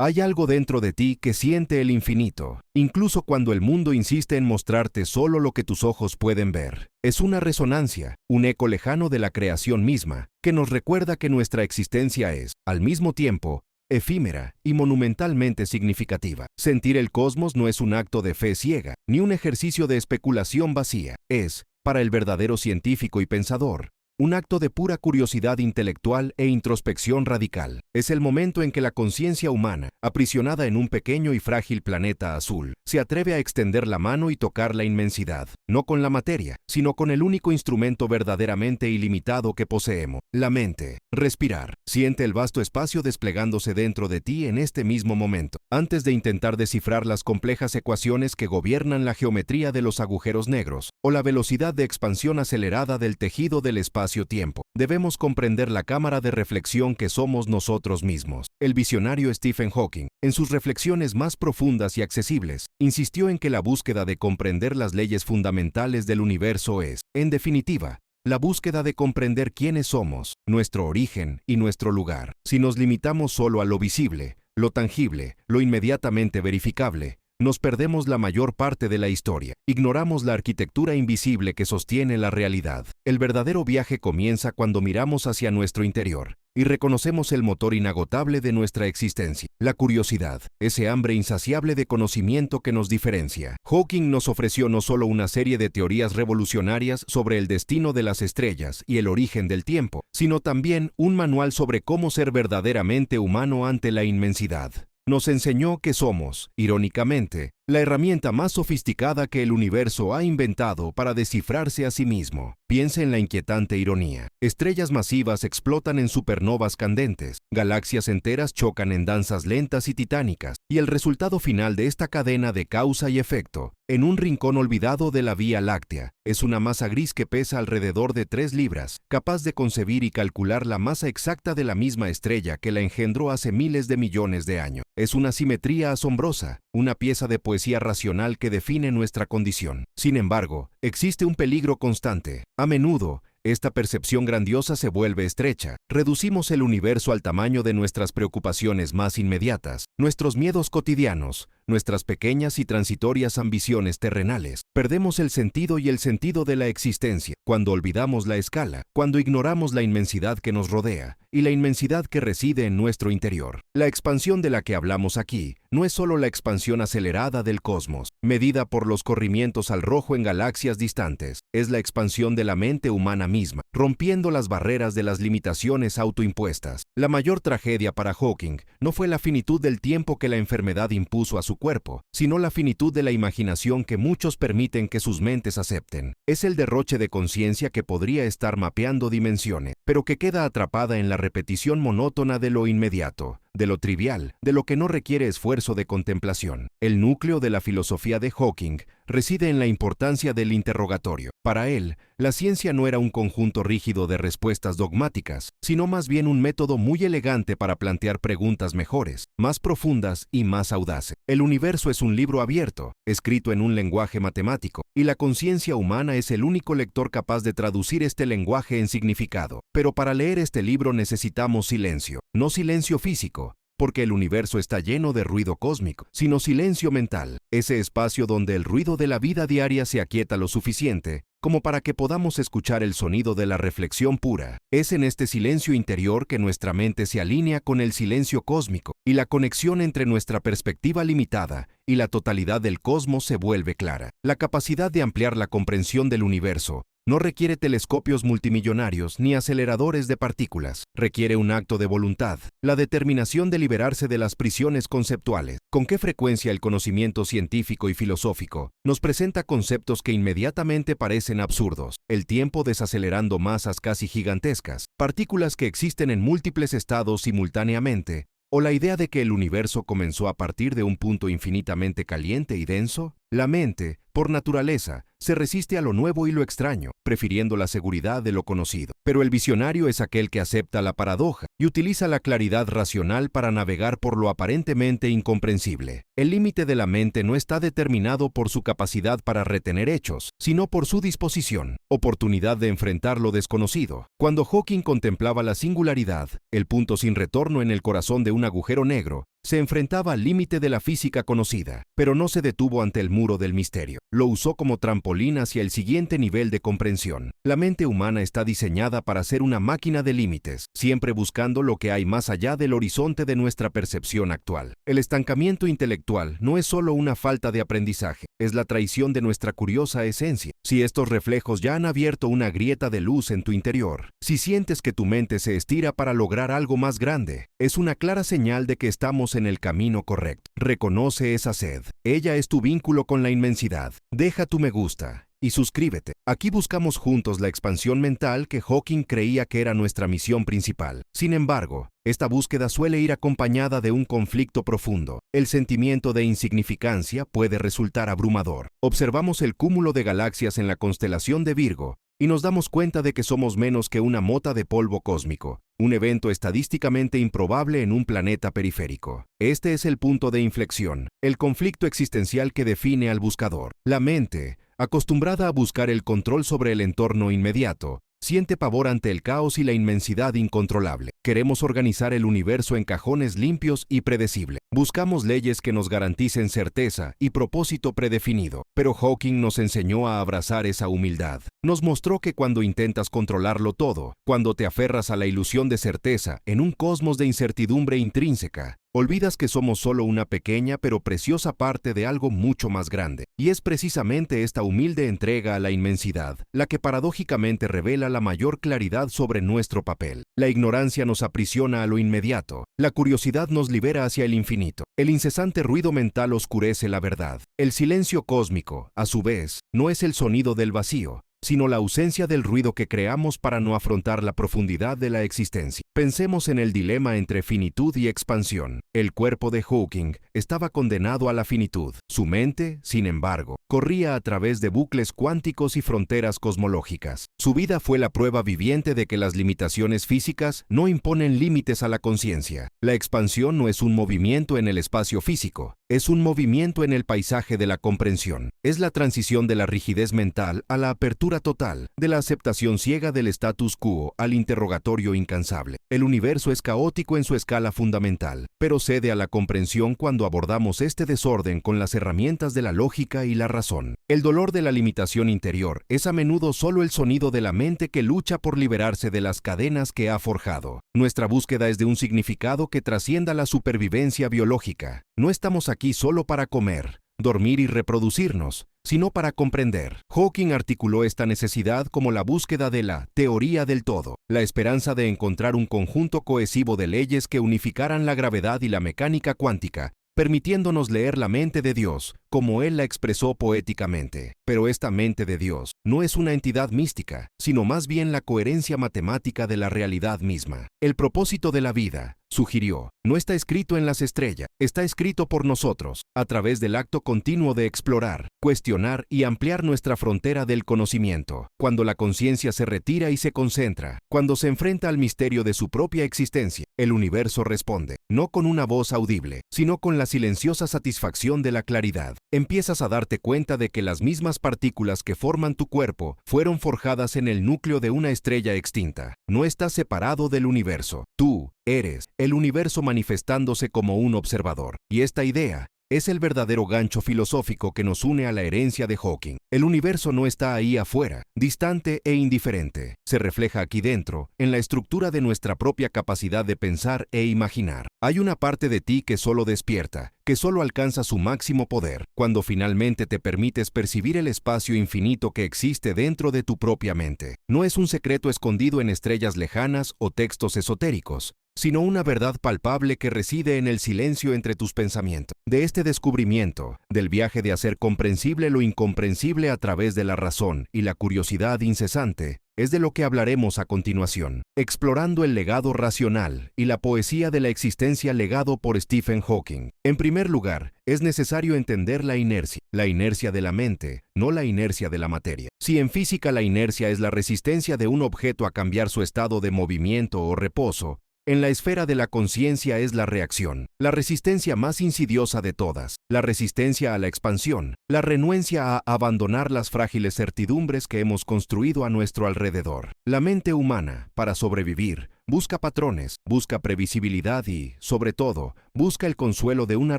Hay algo dentro de ti que siente el infinito, incluso cuando el mundo insiste en mostrarte solo lo que tus ojos pueden ver. Es una resonancia, un eco lejano de la creación misma, que nos recuerda que nuestra existencia es, al mismo tiempo, efímera y monumentalmente significativa. Sentir el cosmos no es un acto de fe ciega, ni un ejercicio de especulación vacía. Es, para el verdadero científico y pensador, un acto de pura curiosidad intelectual e introspección radical. Es el momento en que la conciencia humana, aprisionada en un pequeño y frágil planeta azul, se atreve a extender la mano y tocar la inmensidad, no con la materia, sino con el único instrumento verdaderamente ilimitado que poseemos, la mente. Respirar. Siente el vasto espacio desplegándose dentro de ti en este mismo momento. Antes de intentar descifrar las complejas ecuaciones que gobiernan la geometría de los agujeros negros, o la velocidad de expansión acelerada del tejido del espacio-tiempo, debemos comprender la cámara de reflexión que somos nosotros mismos. El visionario Stephen Hawking, en sus reflexiones más profundas y accesibles, insistió en que la búsqueda de comprender las leyes fundamentales del universo es, en definitiva, la búsqueda de comprender quiénes somos, nuestro origen y nuestro lugar. Si nos limitamos solo a lo visible, lo tangible, lo inmediatamente verificable, nos perdemos la mayor parte de la historia. Ignoramos la arquitectura invisible que sostiene la realidad. El verdadero viaje comienza cuando miramos hacia nuestro interior y reconocemos el motor inagotable de nuestra existencia, la curiosidad, ese hambre insaciable de conocimiento que nos diferencia. Hawking nos ofreció no solo una serie de teorías revolucionarias sobre el destino de las estrellas y el origen del tiempo, sino también un manual sobre cómo ser verdaderamente humano ante la inmensidad. Nos enseñó que somos, irónicamente, la herramienta más sofisticada que el universo ha inventado para descifrarse a sí mismo. Piensa en la inquietante ironía. Estrellas masivas explotan en supernovas candentes, galaxias enteras chocan en danzas lentas y titánicas, y el resultado final de esta cadena de causa y efecto, en un rincón olvidado de la Vía Láctea, es una masa gris que pesa alrededor de 3 libras, capaz de concebir y calcular la masa exacta de la misma estrella que la engendró hace miles de millones de años. Es una simetría asombrosa, una pieza de poesía racional que define nuestra condición. Sin embargo, existe un peligro constante. A menudo, esta percepción grandiosa se vuelve estrecha. Reducimos el universo al tamaño de nuestras preocupaciones más inmediatas, nuestros miedos cotidianos, nuestras pequeñas y transitorias ambiciones terrenales. Perdemos el sentido y el sentido de la existencia cuando olvidamos la escala, cuando ignoramos la inmensidad que nos rodea y la inmensidad que reside en nuestro interior. La expansión de la que hablamos aquí no es solo la expansión acelerada del cosmos, medida por los corrimientos al rojo en galaxias distantes, es la expansión de la mente humana misma, rompiendo las barreras de las limitaciones autoimpuestas. La mayor tragedia para Hawking no fue la finitud del tiempo que la enfermedad impuso a su cuerpo, sino la finitud de la imaginación que muchos permiten que sus mentes acepten. Es el derroche de conciencia que podría estar mapeando dimensiones, pero que queda atrapada en la repetición monótona de lo inmediato, de lo trivial, de lo que no requiere esfuerzo de contemplación. El núcleo de la filosofía de Hawking reside en la importancia del interrogatorio. Para él, la ciencia no era un conjunto rígido de respuestas dogmáticas, sino más bien un método muy elegante para plantear preguntas mejores, más profundas y más audaces. El universo es un libro abierto, escrito en un lenguaje matemático, y la conciencia humana es el único lector capaz de traducir este lenguaje en significado. Pero para leer este libro necesitamos silencio, no silencio físico, porque el universo está lleno de ruido cósmico, sino silencio mental, ese espacio donde el ruido de la vida diaria se aquieta lo suficiente como para que podamos escuchar el sonido de la reflexión pura. Es en este silencio interior que nuestra mente se alinea con el silencio cósmico, y la conexión entre nuestra perspectiva limitada y la totalidad del cosmos se vuelve clara. La capacidad de ampliar la comprensión del universo no requiere telescopios multimillonarios ni aceleradores de partículas. Requiere un acto de voluntad, la determinación de liberarse de las prisiones conceptuales. ¿Con qué frecuencia el conocimiento científico y filosófico nos presenta conceptos que inmediatamente parecen absurdos? El tiempo desacelerando masas casi gigantescas, partículas que existen en múltiples estados simultáneamente, o la idea de que el universo comenzó a partir de un punto infinitamente caliente y denso. La mente, por naturaleza, se resiste a lo nuevo y lo extraño, prefiriendo la seguridad de lo conocido. Pero el visionario es aquel que acepta la paradoja y utiliza la claridad racional para navegar por lo aparentemente incomprensible. El límite de la mente no está determinado por su capacidad para retener hechos, sino por su disposición, oportunidad de enfrentar lo desconocido. Cuando Hawking contemplaba la singularidad, el punto sin retorno en el corazón de un agujero negro, Se enfrentaba al límite de la física conocida, pero no se detuvo ante el muro del misterio. Lo usó como trampolín hacia el siguiente nivel de comprensión. La mente humana está diseñada para ser una máquina de límites, siempre buscando lo que hay más allá del horizonte de nuestra percepción actual. El estancamiento intelectual no es solo una falta de aprendizaje, es la traición de nuestra curiosa esencia. Si estos reflejos ya han abierto una grieta de luz en tu interior, si sientes que tu mente se estira para lograr algo más grande, es una clara señal de que estamos en el camino correcto. Reconoce esa sed. Ella es tu vínculo con la inmensidad. Deja tu me gusta y suscríbete. Aquí buscamos juntos la expansión mental que Hawking creía que era nuestra misión principal. Sin embargo, esta búsqueda suele ir acompañada de un conflicto profundo. El sentimiento de insignificancia puede resultar abrumador. Observamos el cúmulo de galaxias en la constelación de Virgo y nos damos cuenta de que somos menos que una mota de polvo cósmico, un evento estadísticamente improbable en un planeta periférico. Este es el punto de inflexión, el conflicto existencial que define al buscador. La mente, acostumbrada a buscar el control sobre el entorno inmediato, siente pavor ante el caos y la inmensidad incontrolable. Queremos organizar el universo en cajones limpios y predecibles. Buscamos leyes que nos garanticen certeza y propósito predefinido. Pero Hawking nos enseñó a abrazar esa humildad. Nos mostró que cuando intentas controlarlo todo, cuando te aferras a la ilusión de certeza en un cosmos de incertidumbre intrínseca, olvidas que somos solo una pequeña pero preciosa parte de algo mucho más grande. Y es precisamente esta humilde entrega a la inmensidad la que paradójicamente revela la mayor claridad sobre nuestro papel. La ignorancia nos aprisiona a lo inmediato. La curiosidad nos libera hacia el infinito. El incesante ruido mental oscurece la verdad. El silencio cósmico, a su vez, no es el sonido del vacío, sino la ausencia del ruido que creamos para no afrontar la profundidad de la existencia. Pensemos en el dilema entre finitud y expansión. El cuerpo de Hawking estaba condenado a la finitud. Su mente, sin embargo, corría a través de bucles cuánticos y fronteras cosmológicas. Su vida fue la prueba viviente de que las limitaciones físicas no imponen límites a la conciencia. La expansión no es un movimiento en el espacio físico, es un movimiento en el paisaje de la comprensión. Es la transición de la rigidez mental a la apertura total, de la aceptación ciega del status quo al interrogatorio incansable. El universo es caótico en su escala fundamental, pero cede a la comprensión cuando abordamos este desorden con las herramientas de la lógica y la razón. El dolor de la limitación interior es a menudo solo el sonido de la mente que lucha por liberarse de las cadenas que ha forjado. Nuestra búsqueda es de un significado que trascienda la supervivencia biológica. No estamos aquí solo para comer, dormir y reproducirnos, sino para comprender. Hawking articuló esta necesidad como la búsqueda de la teoría del todo, la esperanza de encontrar un conjunto cohesivo de leyes que unificaran la gravedad y la mecánica cuántica, permitiéndonos leer la mente de Dios, como él la expresó poéticamente. Pero esta mente de Dios no es una entidad mística, sino más bien la coherencia matemática de la realidad misma. El propósito de la vida, sugirió, no está escrito en las estrellas, está escrito por nosotros, a través del acto continuo de explorar, cuestionar y ampliar nuestra frontera del conocimiento. Cuando la conciencia se retira y se concentra, cuando se enfrenta al misterio de su propia existencia, el universo responde, no con una voz audible, sino con la silenciosa satisfacción de la claridad. Empiezas a darte cuenta de que las mismas partículas que forman tu cuerpo fueron forjadas en el núcleo de una estrella extinta. No estás separado del universo. Tú eres el universo manifestándose como un observador. Y esta idea es el verdadero gancho filosófico que nos une a la herencia de Hawking. El universo no está ahí afuera, distante e indiferente. Se refleja aquí dentro, en la estructura de nuestra propia capacidad de pensar e imaginar. Hay una parte de ti que solo despierta, que solo alcanza su máximo poder, cuando finalmente te permites percibir el espacio infinito que existe dentro de tu propia mente. No es un secreto escondido en estrellas lejanas o textos esotéricos, sino una verdad palpable que reside en el silencio entre tus pensamientos. De este descubrimiento, del viaje de hacer comprensible lo incomprensible a través de la razón y la curiosidad incesante, es de lo que hablaremos a continuación, explorando el legado racional y la poesía de la existencia legado por Stephen Hawking. En primer lugar, es necesario entender la inercia de la mente, no la inercia de la materia. Si en física la inercia es la resistencia de un objeto a cambiar su estado de movimiento o reposo, en la esfera de la conciencia es la reacción, la resistencia más insidiosa de todas, la resistencia a la expansión, la renuencia a abandonar las frágiles certidumbres que hemos construido a nuestro alrededor. La mente humana, para sobrevivir, busca patrones, busca previsibilidad y, sobre todo, busca el consuelo de una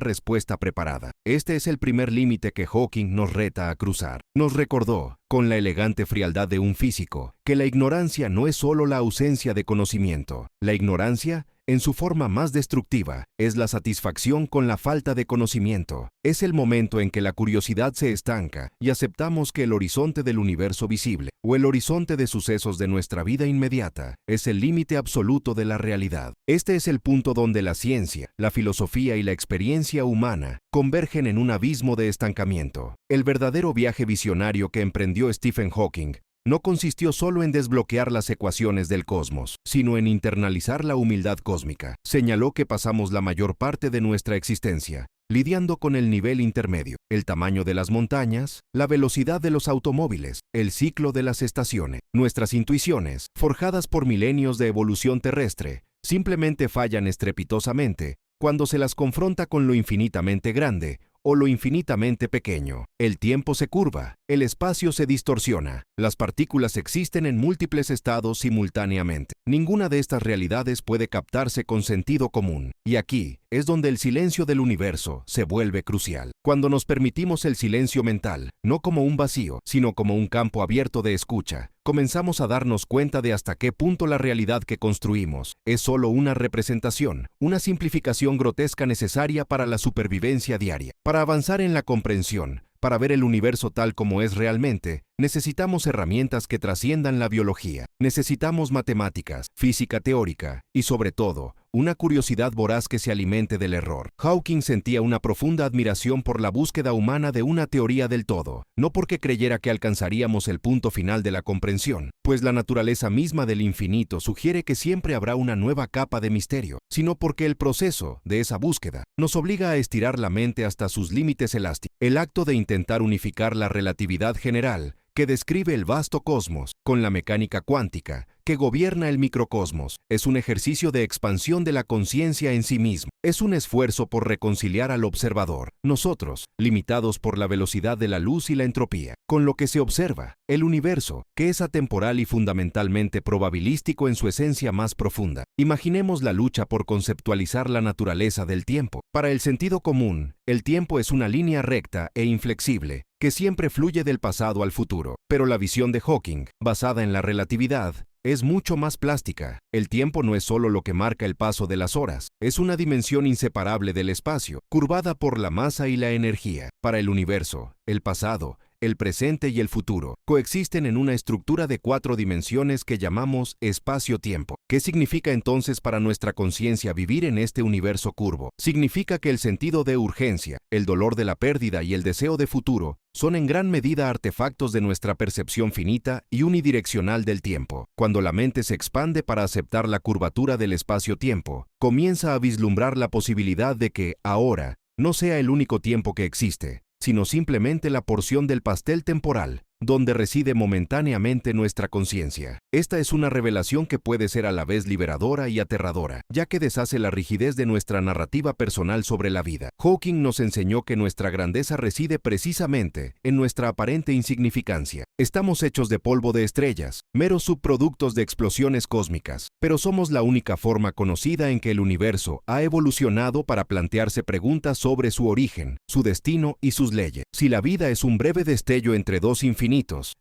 respuesta preparada. Este es el primer límite que Hawking nos reta a cruzar. Nos recordó, con la elegante frialdad de un físico, que la ignorancia no es solo la ausencia de conocimiento. La ignorancia, en su forma más destructiva, es la satisfacción con la falta de conocimiento. Es el momento en que la curiosidad se estanca y aceptamos que el horizonte del universo visible, o el horizonte de sucesos de nuestra vida inmediata, es el límite absoluto de la realidad. Este es el punto donde la ciencia, la filosofía y la experiencia humana convergen en un abismo de estancamiento. El verdadero viaje visionario que emprendió Stephen Hawking no consistió solo en desbloquear las ecuaciones del cosmos, sino en internalizar la humildad cósmica. Señaló que pasamos la mayor parte de nuestra existencia lidiando con el nivel intermedio, el tamaño de las montañas, la velocidad de los automóviles, el ciclo de las estaciones. Nuestras intuiciones, forjadas por milenios de evolución terrestre, simplemente fallan estrepitosamente cuando se las confronta con lo infinitamente grande o lo infinitamente pequeño. El tiempo se curva, el espacio se distorsiona, las partículas existen en múltiples estados simultáneamente. Ninguna de estas realidades puede captarse con sentido común. Y aquí es donde el silencio del universo se vuelve crucial. Cuando nos permitimos el silencio mental, no como un vacío, sino como un campo abierto de escucha, comenzamos a darnos cuenta de hasta qué punto la realidad que construimos es solo una representación, una simplificación grotesca necesaria para la supervivencia diaria. Para avanzar en la comprensión, para ver el universo tal como es realmente, necesitamos herramientas que trasciendan la biología. Necesitamos matemáticas, física teórica y, sobre todo, una curiosidad voraz que se alimente del error. Hawking sentía una profunda admiración por la búsqueda humana de una teoría del todo, no porque creyera que alcanzaríamos el punto final de la comprensión, pues la naturaleza misma del infinito sugiere que siempre habrá una nueva capa de misterio, sino porque el proceso de esa búsqueda nos obliga a estirar la mente hasta sus límites elásticos. El acto de intentar unificar la relatividad general que describe el vasto cosmos con la mecánica cuántica que gobierna el microcosmos, es un ejercicio de expansión de la conciencia en sí mismo. Es un esfuerzo por reconciliar al observador, nosotros, limitados por la velocidad de la luz y la entropía, con lo que se observa, el universo, que es atemporal y fundamentalmente probabilístico en su esencia más profunda. Imaginemos la lucha por conceptualizar la naturaleza del tiempo. Para el sentido común, el tiempo es una línea recta e inflexible, que siempre fluye del pasado al futuro. Pero la visión de Hawking, basada en la relatividad, es mucho más plástica. El tiempo no es solo lo que marca el paso de las horas, es una dimensión inseparable del espacio, curvada por la masa y la energía. Para el universo, el pasado, el presente y el futuro coexisten en una estructura de 4 dimensiones que llamamos espacio-tiempo. ¿Qué significa entonces para nuestra conciencia vivir en este universo curvo? Significa que el sentido de urgencia, el dolor de la pérdida y el deseo de futuro son en gran medida artefactos de nuestra percepción finita y unidireccional del tiempo. Cuando la mente se expande para aceptar la curvatura del espacio-tiempo, comienza a vislumbrar la posibilidad de que ahora no sea el único tiempo que existe, sino simplemente la porción del pastel temporal donde reside momentáneamente nuestra conciencia. Esta es una revelación que puede ser a la vez liberadora y aterradora, ya que deshace la rigidez de nuestra narrativa personal sobre la vida. Hawking nos enseñó que nuestra grandeza reside precisamente en nuestra aparente insignificancia. Estamos hechos de polvo de estrellas, meros subproductos de explosiones cósmicas, pero somos la única forma conocida en que el universo ha evolucionado para plantearse preguntas sobre su origen, su destino y sus leyes. Si la vida es un breve destello entre dos infinitos,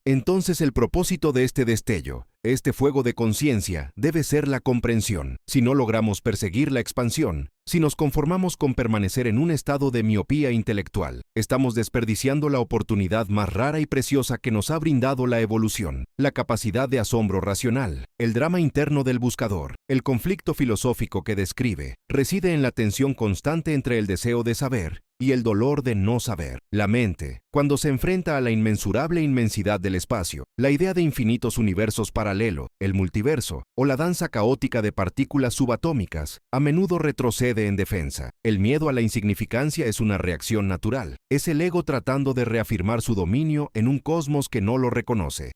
entonces el propósito de este destello, este fuego de conciencia, debe ser la comprensión. Si no logramos perseguir la expansión, si nos conformamos con permanecer en un estado de miopía intelectual, estamos desperdiciando la oportunidad más rara y preciosa que nos ha brindado la evolución, la capacidad de asombro racional, el drama interno del buscador. El conflicto filosófico que describe reside en la tensión constante entre el deseo de saber y el dolor de no saber. La mente, cuando se enfrenta a la inmensurable inmensidad del espacio, la idea de infinitos universos paralelos, el multiverso, o la danza caótica de partículas subatómicas, a menudo retrocede en defensa. El miedo a la insignificancia es una reacción natural. Es el ego tratando de reafirmar su dominio en un cosmos que no lo reconoce.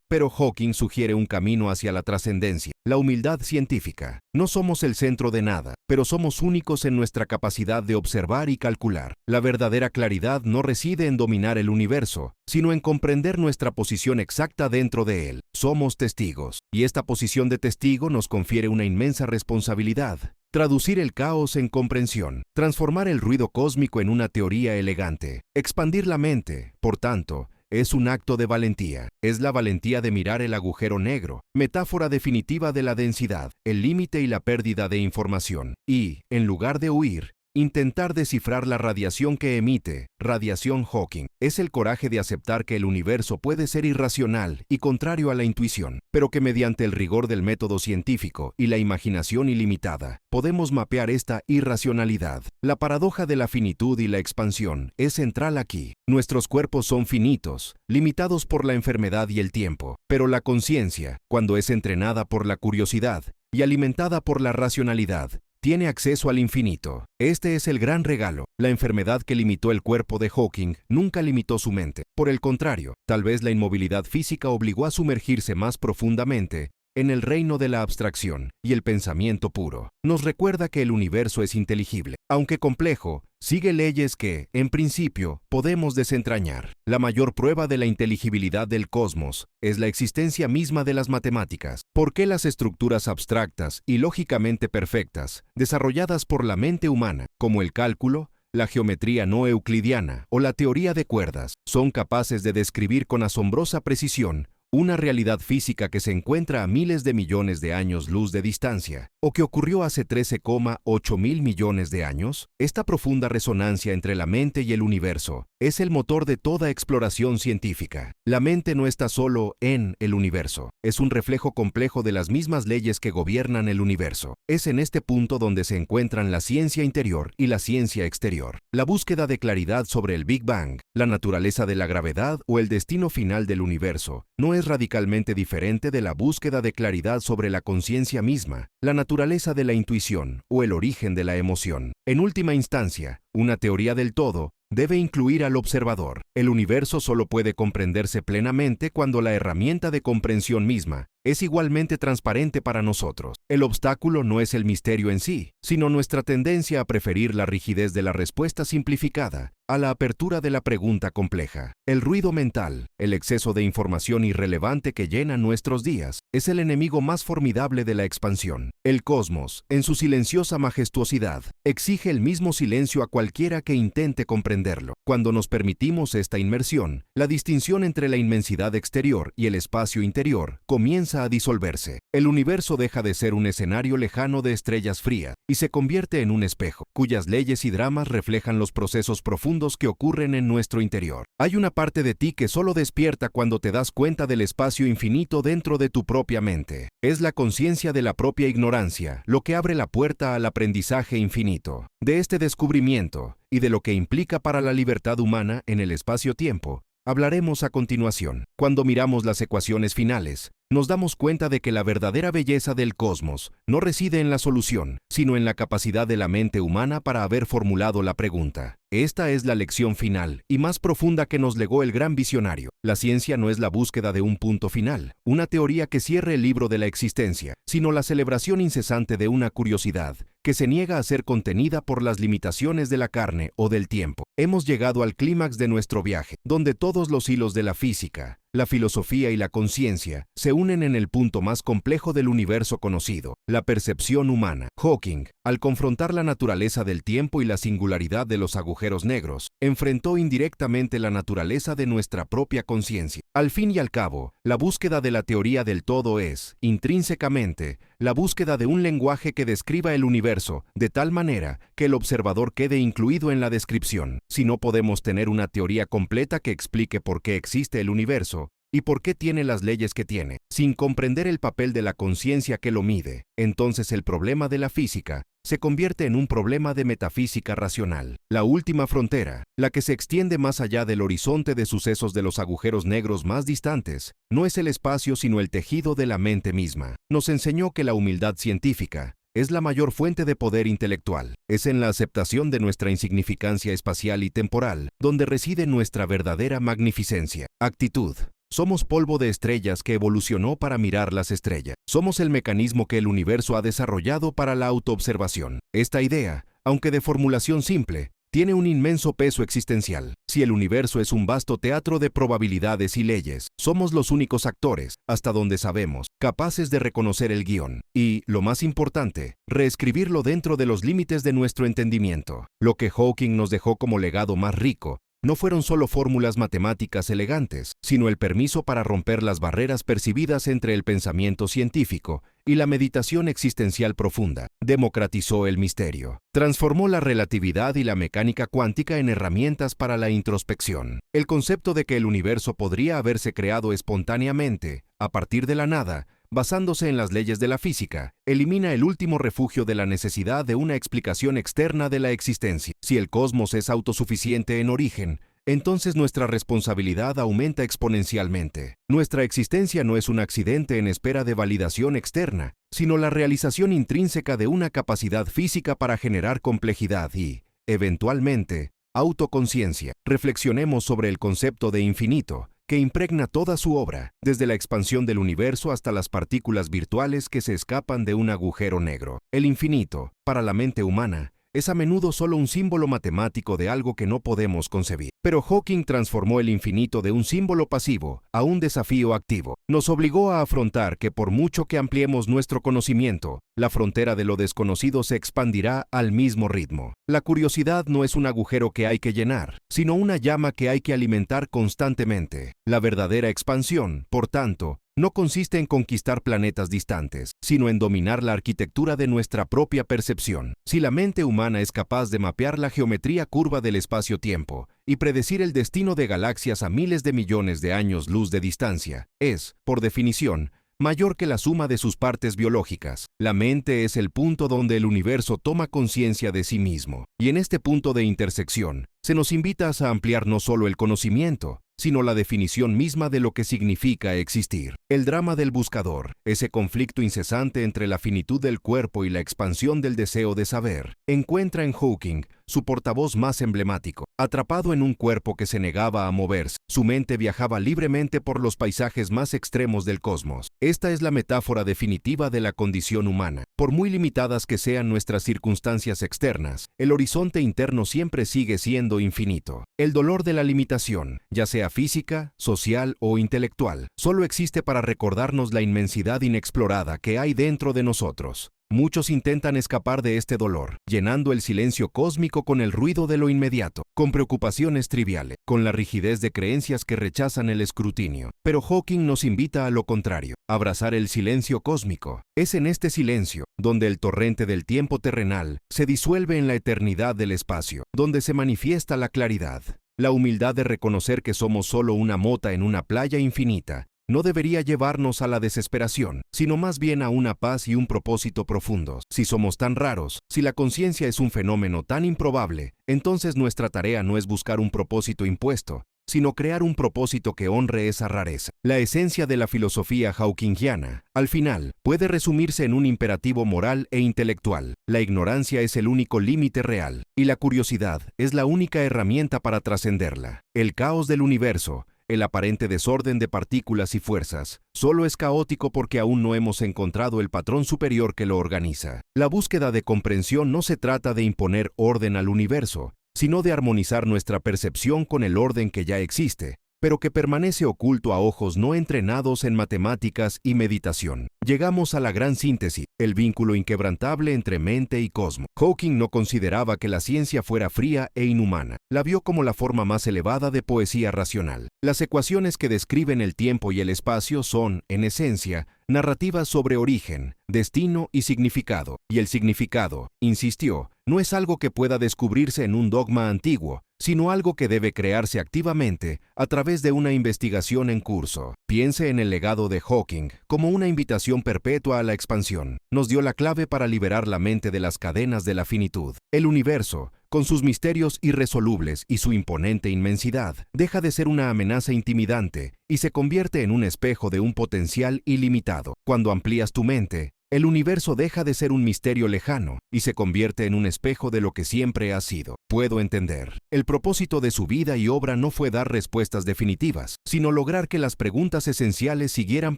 Pero Hawking sugiere un camino hacia la trascendencia, la humildad científica. No somos el centro de nada, pero somos únicos en nuestra capacidad de observar y calcular. La verdadera claridad no reside en dominar el universo, sino en comprender nuestra posición exacta dentro de él. somos testigos. Y esta posición de testigo nos confiere una inmensa responsabilidad. Traducir el caos en comprensión, transformar el ruido cósmico en una teoría elegante, expandir la mente, por tanto, es un acto de valentía. Es la valentía de mirar el agujero negro, metáfora definitiva de la densidad, el límite y la pérdida de información. Y, en lugar de huir, intentar descifrar la radiación que emite, radiación Hawking. Es el coraje de aceptar que el universo puede ser irracional y contrario a la intuición, pero que mediante el rigor del método científico y la imaginación ilimitada, podemos mapear esta irracionalidad. La paradoja de la finitud y la expansión es central aquí. Nuestros cuerpos son finitos, limitados por la enfermedad y el tiempo, pero la conciencia, cuando es entrenada por la curiosidad y alimentada por la racionalidad, tiene acceso al infinito. Este es el gran regalo. La enfermedad que limitó el cuerpo de Hawking nunca limitó su mente. Por el contrario, tal vez la inmovilidad física obligó a sumergirse más profundamente en el reino de la abstracción y el pensamiento puro. Nos recuerda que el universo es inteligible. Aunque complejo, sigue leyes que, en principio, podemos desentrañar. La mayor prueba de la inteligibilidad del cosmos es la existencia misma de las matemáticas. ¿Por qué las estructuras abstractas y lógicamente perfectas, desarrolladas por la mente humana, como el cálculo, la geometría no euclidiana o la teoría de cuerdas, son capaces de describir con asombrosa precisión una realidad física que se encuentra a miles de millones de años luz de distancia, o que ocurrió hace 13,8 mil millones de años? Esta profunda resonancia entre la mente y el universo es el motor de toda exploración científica. La mente no está solo en el universo, es un reflejo complejo de las mismas leyes que gobiernan el universo. Es en este punto donde se encuentran la ciencia interior y la ciencia exterior. La búsqueda de claridad sobre el Big Bang, la naturaleza de la gravedad o el destino final del universo no es radicalmente diferente de la búsqueda de claridad sobre la conciencia misma, la naturaleza de la intuición o el origen de la emoción. En última instancia, una teoría del todo debe incluir al observador. El universo solo puede comprenderse plenamente cuando la herramienta de comprensión misma es igualmente transparente para nosotros. El obstáculo no es el misterio en sí, sino nuestra tendencia a preferir la rigidez de la respuesta simplificada a la apertura de la pregunta compleja. El ruido mental, el exceso de información irrelevante que llena nuestros días, es el enemigo más formidable de la expansión. El cosmos, en su silenciosa majestuosidad, exige el mismo silencio a cualquiera que intente comprenderlo. Cuando nos permitimos esta inmersión, la distinción entre la inmensidad exterior y el espacio interior comienza a disolverse. El universo deja de ser un escenario lejano de estrellas frías y se convierte en un espejo, cuyas leyes y dramas reflejan los procesos profundos que ocurren en nuestro interior. Hay una parte de ti que solo despierta cuando te das cuenta del espacio infinito dentro de tu propia mente. Es la conciencia de la propia ignorancia lo que abre la puerta al aprendizaje infinito. De este descubrimiento y de lo que implica para la libertad humana en el espacio-tiempo, hablaremos a continuación. Cuando miramos las ecuaciones finales, nos damos cuenta de que la verdadera belleza del cosmos no reside en la solución, sino en la capacidad de la mente humana para haber formulado la pregunta. Esta es la lección final y más profunda que nos legó el gran visionario. La ciencia no es la búsqueda de un punto final, una teoría que cierre el libro de la existencia, sino la celebración incesante de una curiosidad que se niega a ser contenida por las limitaciones de la carne o del tiempo. Hemos llegado al clímax de nuestro viaje, donde todos los hilos de la física, la filosofía y la conciencia se unen en el punto más complejo del universo conocido, la percepción humana. Hawking, al confrontar la naturaleza del tiempo y la singularidad de los agujeros negros, enfrentó indirectamente la naturaleza de nuestra propia conciencia. Al fin y al cabo, la búsqueda de la teoría del todo es, intrínsecamente, la búsqueda de un lenguaje que describa el universo de tal manera que el observador quede incluido en la descripción. Si no podemos tener una teoría completa que explique por qué existe el universo y por qué tiene las leyes que tiene, sin comprender el papel de la conciencia que lo mide, entonces el problema de la física se convierte en un problema de metafísica racional. La última frontera, la que se extiende más allá del horizonte de sucesos de los agujeros negros más distantes, no es el espacio sino el tejido de la mente misma. Nos enseñó que la humildad científica es la mayor fuente de poder intelectual. Es en la aceptación de nuestra insignificancia espacial y temporal donde reside nuestra verdadera magnificencia. Actitud. Somos polvo de estrellas que evolucionó para mirar las estrellas. Somos el mecanismo que el universo ha desarrollado para la autoobservación. Esta idea, aunque de formulación simple, tiene un inmenso peso existencial. Si el universo es un vasto teatro de probabilidades y leyes, somos los únicos actores, hasta donde sabemos, capaces de reconocer el guión. Y, lo más importante, reescribirlo dentro de los límites de nuestro entendimiento. Lo que Hawking nos dejó como legado más rico no fueron solo fórmulas matemáticas elegantes, sino el permiso para romper las barreras percibidas entre el pensamiento científico y la meditación existencial profunda. Democratizó el misterio. Transformó la relatividad y la mecánica cuántica en herramientas para la introspección. El concepto de que el universo podría haberse creado espontáneamente, a partir de la nada, basándose en las leyes de la física, elimina el último refugio de la necesidad de una explicación externa de la existencia. Si el cosmos es autosuficiente en origen, entonces nuestra responsabilidad aumenta exponencialmente. Nuestra existencia no es un accidente en espera de validación externa, sino la realización intrínseca de una capacidad física para generar complejidad y, eventualmente, autoconciencia. Reflexionemos sobre el concepto de infinito, que impregna toda su obra, desde la expansión del universo hasta las partículas virtuales que se escapan de un agujero negro. El infinito, para la mente humana, es a menudo solo un símbolo matemático de algo que no podemos concebir. Pero Hawking transformó el infinito de un símbolo pasivo a un desafío activo. Nos obligó a afrontar que por mucho que ampliemos nuestro conocimiento, la frontera de lo desconocido se expandirá al mismo ritmo. La curiosidad no es un agujero que hay que llenar, sino una llama que hay que alimentar constantemente. La verdadera expansión, por tanto, no consiste en conquistar planetas distantes, sino en dominar la arquitectura de nuestra propia percepción. Si la mente humana es capaz de mapear la geometría curva del espacio-tiempo y predecir el destino de galaxias a miles de millones de años luz de distancia, es, por definición, mayor que la suma de sus partes biológicas. La mente es el punto donde el universo toma conciencia de sí mismo. Y en este punto de intersección, se nos invita a ampliar no solo el conocimiento, sino la definición misma de lo que significa existir. El drama del buscador, ese conflicto incesante entre la finitud del cuerpo y la expansión del deseo de saber, encuentra en Hawking su portavoz más emblemático. Atrapado en un cuerpo que se negaba a moverse, su mente viajaba libremente por los paisajes más extremos del cosmos. Esta es la metáfora definitiva de la condición humana. Por muy limitadas que sean nuestras circunstancias externas, el horizonte interno siempre sigue siendo infinito. El dolor de la limitación, ya sea física, social o intelectual, solo existe para recordarnos la inmensidad inexplorada que hay dentro de nosotros. Muchos intentan escapar de este dolor, llenando el silencio cósmico con el ruido de lo inmediato, con preocupaciones triviales, con la rigidez de creencias que rechazan el escrutinio. Pero Hawking nos invita a lo contrario, a abrazar el silencio cósmico. Es en este silencio, donde el torrente del tiempo terrenal se disuelve en la eternidad del espacio, donde se manifiesta la claridad. La humildad de reconocer que somos solo una mota en una playa infinita no debería llevarnos a la desesperación, sino más bien a una paz y un propósito profundos. Si somos tan raros, si la conciencia es un fenómeno tan improbable, entonces nuestra tarea no es buscar un propósito impuesto, sino crear un propósito que honre esa rareza. La esencia de la filosofía hawkingiana, al final, puede resumirse en un imperativo moral e intelectual. La ignorancia es el único límite real, y la curiosidad es la única herramienta para trascenderla. El caos del universo, el aparente desorden de partículas y fuerzas, solo es caótico porque aún no hemos encontrado el patrón superior que lo organiza. La búsqueda de comprensión no se trata de imponer orden al universo, sino de armonizar nuestra percepción con el orden que ya existe, pero que permanece oculto a ojos no entrenados en matemáticas y meditación. Llegamos a la gran síntesis, el vínculo inquebrantable entre mente y cosmos. Hawking no consideraba que la ciencia fuera fría e inhumana. La vio como la forma más elevada de poesía racional. Las ecuaciones que describen el tiempo y el espacio son, en esencia, narrativas sobre origen, destino y significado. Y el significado, insistió, no es algo que pueda descubrirse en un dogma antiguo, sino algo que debe crearse activamente a través de una investigación en curso. Piense en el legado de Hawking como una invitación perpetua a la expansión. Nos dio la clave para liberar la mente de las cadenas de la finitud. El universo, con sus misterios irresolubles y su imponente inmensidad, deja de ser una amenaza intimidante y se convierte en un espejo de un potencial ilimitado. Cuando amplías tu mente, el universo deja de ser un misterio lejano y se convierte en un espejo de lo que siempre ha sido. Puedo entender. El propósito de su vida y obra no fue dar respuestas definitivas, sino lograr que las preguntas esenciales siguieran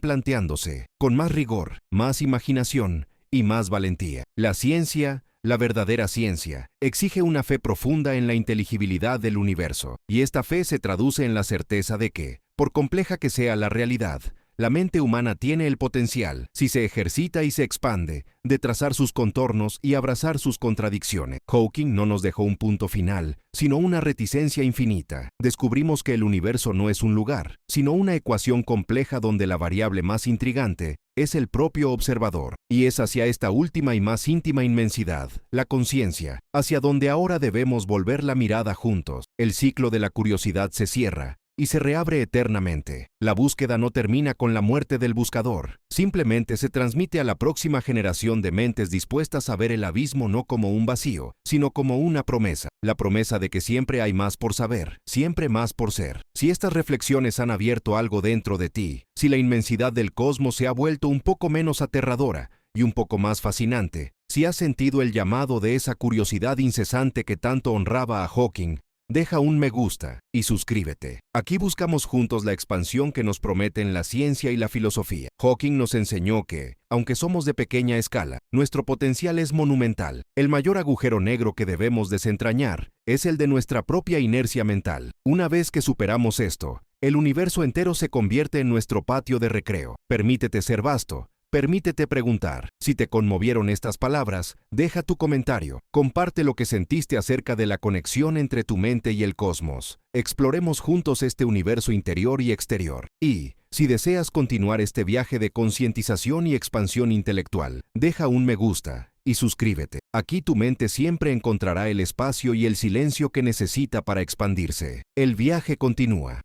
planteándose, con más rigor, más imaginación y más valentía. La ciencia, La verdadera ciencia exige una fe profunda en la inteligibilidad del universo, y esta fe se traduce en la certeza de que, por compleja que sea la realidad, la mente humana tiene el potencial, si se ejercita y se expande, de trazar sus contornos y abrazar sus contradicciones. Hawking no nos dejó un punto final, sino una reticencia infinita. Descubrimos que el universo no es un lugar, sino una ecuación compleja donde la variable más intrigante es el propio observador. Y es hacia esta última y más íntima inmensidad, la conciencia, hacia donde ahora debemos volver la mirada juntos. El ciclo de la curiosidad se cierra y se reabre eternamente. La búsqueda no termina con la muerte del buscador, simplemente se transmite a la próxima generación de mentes dispuestas a ver el abismo no como un vacío, sino como una promesa, la promesa de que siempre hay más por saber, siempre más por ser. Si estas reflexiones han abierto algo dentro de ti, si la inmensidad del cosmos se ha vuelto un poco menos aterradora y un poco más fascinante, si has sentido el llamado de esa curiosidad incesante que tanto honraba a Hawking, deja un me gusta y suscríbete. Aquí buscamos juntos la expansión que nos prometen la ciencia y la filosofía. Hawking nos enseñó que, aunque somos de pequeña escala, nuestro potencial es monumental. El mayor agujero negro que debemos desentrañar es el de nuestra propia inercia mental. Una vez que superamos esto, el universo entero se convierte en nuestro patio de recreo. Permítete ser vasto. Permítete preguntar. Si te conmovieron estas palabras, deja tu comentario. Comparte lo que sentiste acerca de la conexión entre tu mente y el cosmos. Exploremos juntos este universo interior y exterior. Y, si deseas continuar este viaje de concientización y expansión intelectual, deja un me gusta y suscríbete. Aquí tu mente siempre encontrará el espacio y el silencio que necesita para expandirse. El viaje continúa.